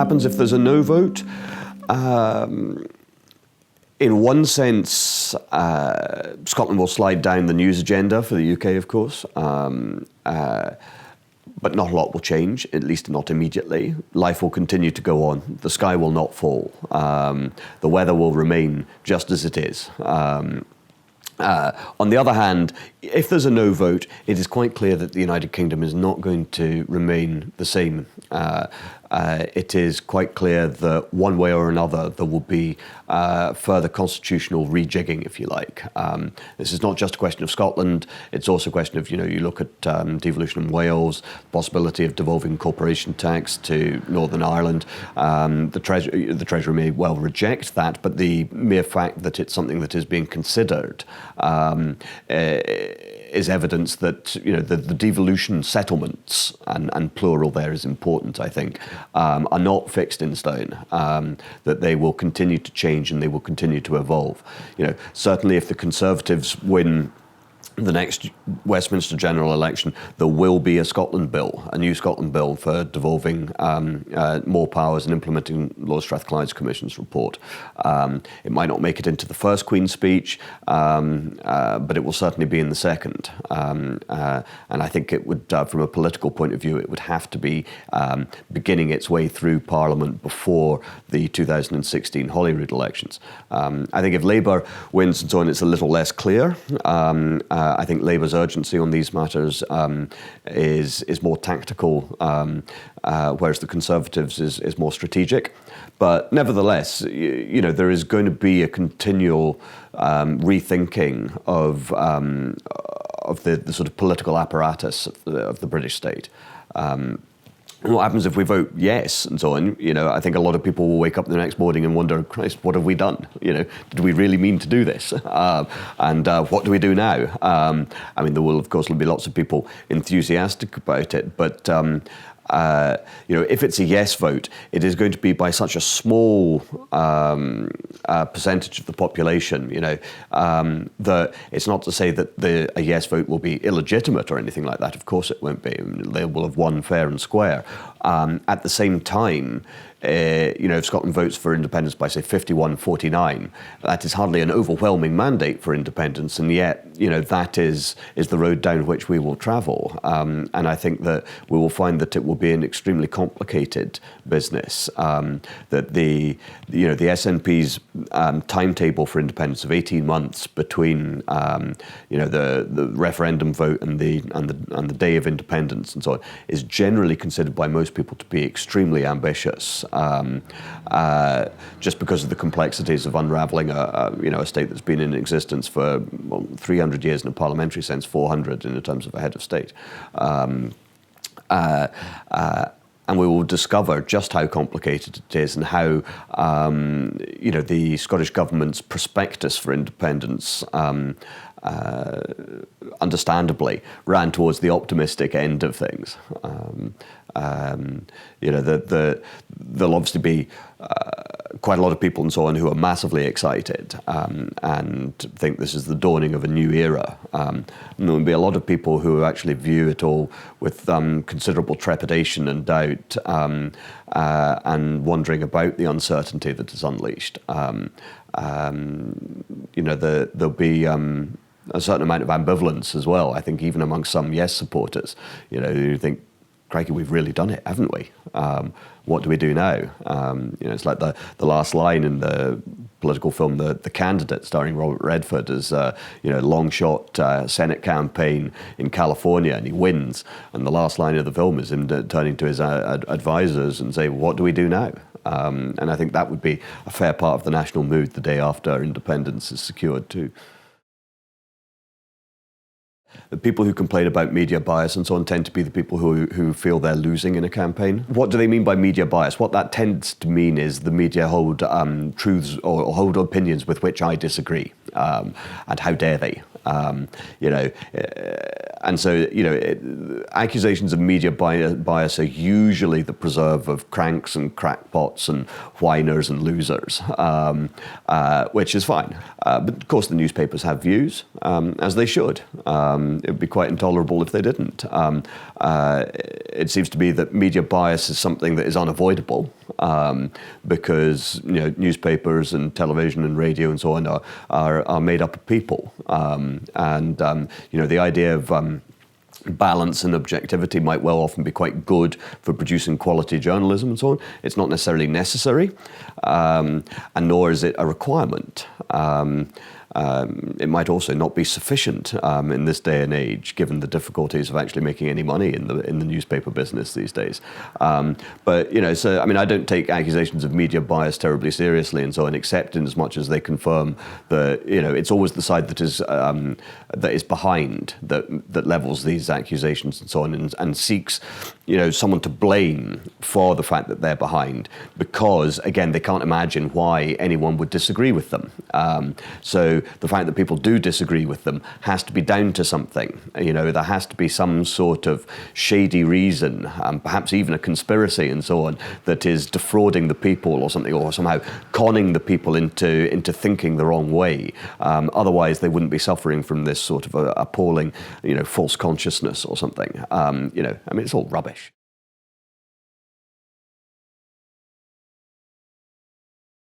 happens if there's a no vote? In one sense, Scotland will slide down the news agenda for the UK, of course, but not a lot will change, at least not immediately. Life will continue to go on. The sky will not fall. The weather will remain just as it is. On the other hand, if there's a no vote, it is quite clear that the United Kingdom is not going to remain the same. It is quite clear that one way or another there will be further constitutional rejigging, if you like. This is not just a question of Scotland, it's also a question of, you look at devolution in Wales, possibility of devolving corporation tax to Northern Ireland. The Treasury may well reject that, but the mere fact that it's something that is being considered is evidence that the devolution settlements, and plural there is important, I think, are not fixed in stone, that they will continue to change and they will continue to evolve. Certainly if the Conservatives win the next Westminster general election, there will be a Scotland bill, a new Scotland bill for devolving more powers and implementing Lord Strathclyde's Commission's report. It might not make it into the first Queen's speech, but it will certainly be in the second. And I think it would, from a political point of view, it would have to be beginning its way through Parliament before the 2016 Holyrood elections. I think if Labour wins and so on, it's a little less clear. I think Labour's urgency on these matters is more tactical, whereas the Conservatives is more strategic. But nevertheless, there is going to be a continual rethinking of the sort of political apparatus of the British state. What happens if we vote yes and so on? I think a lot of people will wake up the next morning and wonder, Christ, what have we done? Did we really mean to do this? And what do we do now? There will, of course, be lots of people enthusiastic about it, but if it's a yes vote, it is going to be by such a small percentage of the population, that it's not to say that a yes vote will be illegitimate or anything like that. Of course it won't be. They will have won fair and square. At the same time, if Scotland votes for independence by, say, 51-49, that is hardly an overwhelming mandate for independence, and yet, that is the road down which we will travel. And I think that we will find that it will be an extremely complicated business. That the SNP's timetable for independence of 18 months between the referendum vote and the day of independence and so on is generally considered by most people to be extremely ambitious. Just because of the complexities of unravelling a state that's been in existence for 300 years in a parliamentary sense, 400 in terms of a head of state. And we will discover just how complicated it is and how, the Scottish Government's prospectus for independence understandably ran towards the optimistic end of things. There'll obviously be quite a lot of people and so on who are massively excited and think this is the dawning of a new era. And there will be a lot of people who actually view it all with considerable trepidation and doubt and wondering about the uncertainty that is unleashed. There'll be a certain amount of ambivalence as well, I think, even among some yes supporters, who think, crikey, we've really done it, haven't we? What do we do now? It's like the last line in the political film, The Candidate, starring Robert Redford, as long shot Senate campaign in California, and he wins. And the last line of the film is him turning to his advisors and say, what do we do now? And I think that would be a fair part of the national mood the day after independence is secured too. The people who complain about media bias and so on tend to be the people who feel they're losing in a campaign. What do they mean by media bias? What that tends to mean is the media hold truths or hold opinions with which I disagree, and how dare they? And so, accusations of media bias are usually the preserve of cranks and crackpots and whiners and losers, which is fine. But of course, the newspapers have views, as they should. It would be quite intolerable if they didn't. It seems to me that media bias is something that is unavoidable. because newspapers and television and radio and so on are made up of people, and the idea of balance and objectivity might well often be quite good for producing quality journalism and so on. It's not necessarily necessary, and nor is it a requirement. It might also not be sufficient in this day and age, given the difficulties of actually making any money in the newspaper business these days. But so I don't take accusations of media bias terribly seriously and so on, except in as much as they confirm that it's always the side that is behind that levels these accusations and so on, and seeks someone to blame for the fact that they're behind, because again they can't imagine why anyone would disagree with them. So the fact that people do disagree with them has to be down to something. There has to be some sort of shady reason, perhaps even a conspiracy and so on, that is defrauding the people or something, or somehow conning the people into thinking the wrong way. Otherwise, they wouldn't be suffering from this sort of appalling, false consciousness or something. It's all rubbish.